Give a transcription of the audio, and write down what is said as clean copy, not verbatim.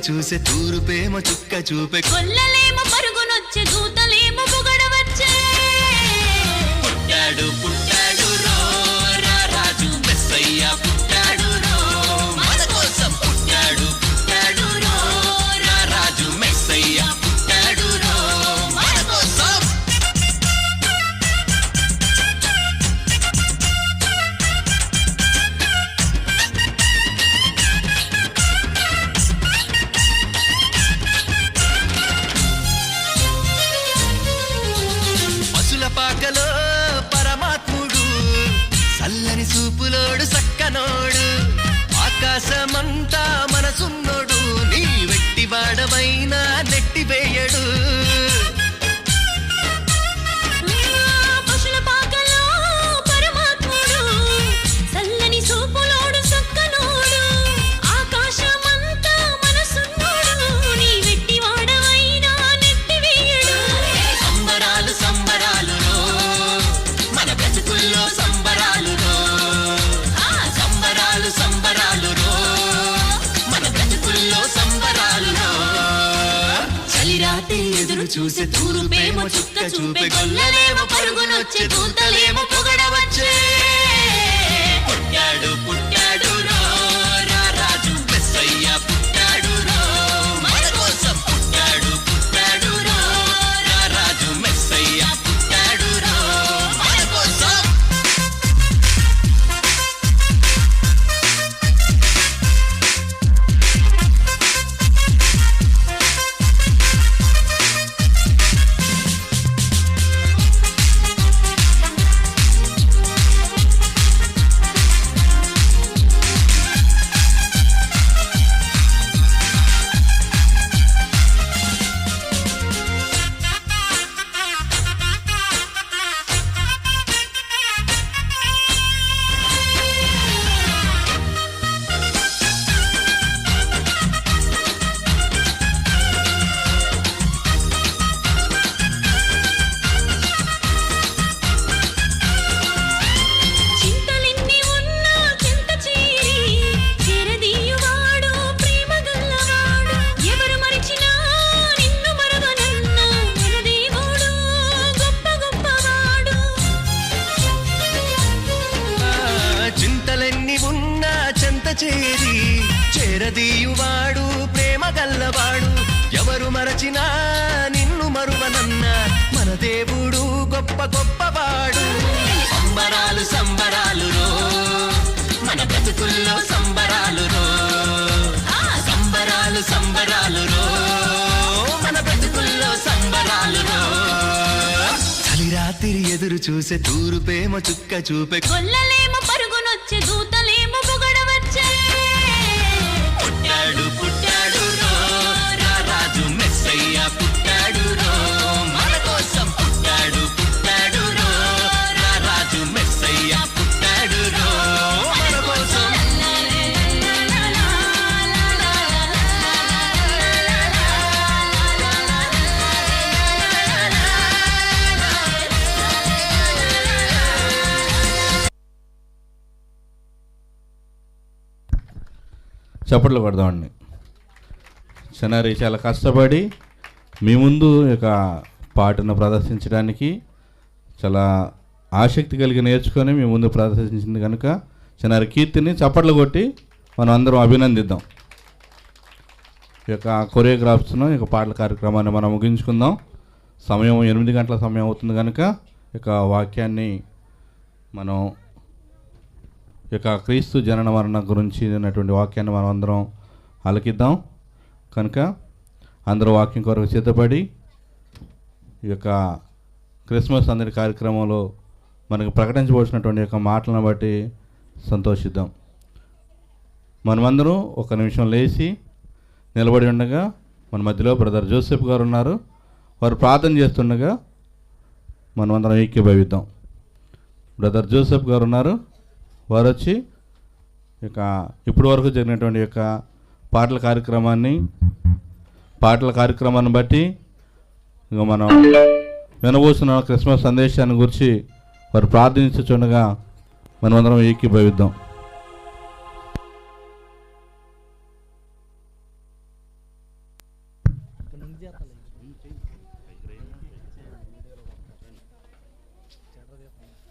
చూసే తూరుపేమో చుక్క చూపే కొల్లలేమో పరుగునొచ్చే దూతలేమో పొగడవచ్చే పుట్టాడు పుట్టాడు రో రా రాజు మెస్సయ్య పుట్టాడు రో మన కోసం పుట్టాడు పుట్టాడు రో రా రాజు మెస్సయ్య పుట్టాడు రో మన కోసం పాకలో పరమాత్ముడు చల్లని చూపులోడు సక్కనోడు ఆకాశమంతా మనసున్నోడు నీ వెట్టి వాడవైనా నెట్టివేయడు పశుల పాకలో పరమాత్ముడు చల్లని చూపులోడు సక్కనోడు ఆకాశమంతా మనసున్నోడు నీ వెట్టి వాడవైనా నెట్టివేయడు సంబరాలు సంబరాలు సంబరాలు సంబరాలు సంబరాలు మన బ్రతుకుల్లో సంబరాలు చలిరాత్రి ఎదురు చూసే తూరుపేమో చుక్క చూపే గొల్లలేమో పరుగునొచ్చే దూతలేమో పొగడవచ్చే పుట్టాడు పుట్టాడు రో రా రాజు మెస్సయ్య పుట్టాడు రో మన కోసం పుట్టాడు పుట్టాడు రో రా రాజు మెస్సయ్య పుట్టాడు రో మన కోసం చేరి చేరదీయువాడు ప్రేమ గల్లవాడు ఎవరు మరచినా నిన్ను మరువనన్న మన దేవుడు గొప్ప గొప్పవాడు సంబరాలు సంబరాలు రో మన బ్రతుకుల్లో సంబరాలు రో సంబరాలు సంబరాలు రో మన బ్రతుకుల్లో సంబరాలు రో చలిరాత్రి ఎదురు చూసే తూరుపేమో చుక్క చూపే కొల్లలేమో పరుగునొచ్చే దూతలేమో పొగడవచ్చే పుట్టాడు పుట్టాడు రో రా రాజు మెస్సయ్య పుట్టాడు రో మన కోసం పుట్టాడు పుట్టాడు రో రా రాజు మెస్సయ్య పుట్టాడు రో మన కోసం చప్పట్లు కొడదామండి. చిన్నారి చాలా కష్టపడి మీ ముందు ఇక పాటను ప్రదర్శించడానికి చాలా ఆసక్తి కలిగి నేర్చుకొని మీ ముందు ప్రదర్శించింది కనుక చిన్నారి కీర్తిని చప్పట్లు కొట్టి మనం అందరం అభినందిద్దాం. ఈ యొక్క కొరియోగ్రాఫ్స్ను ఇక పాటల కార్యక్రమాన్ని మనం ముగించుకుందాం. సమయం 8 గంటల సమయం అవుతుంది కనుక ఇక వాక్యాన్ని మనం ఇక క్రీస్తు జనన మరణ గురించి ఉన్నటువంటి వాక్యాన్ని మనం అందరం ఆలకిద్దాం. కనుక అందరూ వాక్యం కొరకు సిద్ధపడి ఈ యొక్క క్రిస్మస్ అందరి కార్యక్రమంలో మనకు ప్రకటించబోతున్నటువంటి యొక్క మాటలను బట్టి సంతోషిద్దాం. మనమందరం ఒక నిమిషం లేచి నిలబడి ఉండగా మన మధ్యలో బ్రదర్ జోసెఫ్ గారు ఉన్నారు. వారు ప్రార్థన చేస్తుండగా మనమందరం ఏకీభవిద్దాం. బ్రదర్ జోసెఫ్ గారు ఉన్నారు. వారు వచ్చి ఇక ఇప్పటి వరకు జరిగినటువంటి యొక్క పాటల కార్యక్రమాన్ని బట్టి ఇక మనం వినబోతున్న క్రిస్మస్ సందేశాన్ని గురించి వారు ప్రార్థించుచుండగా మనమందరం ఏకీభవిద్దాం. చెడ్డ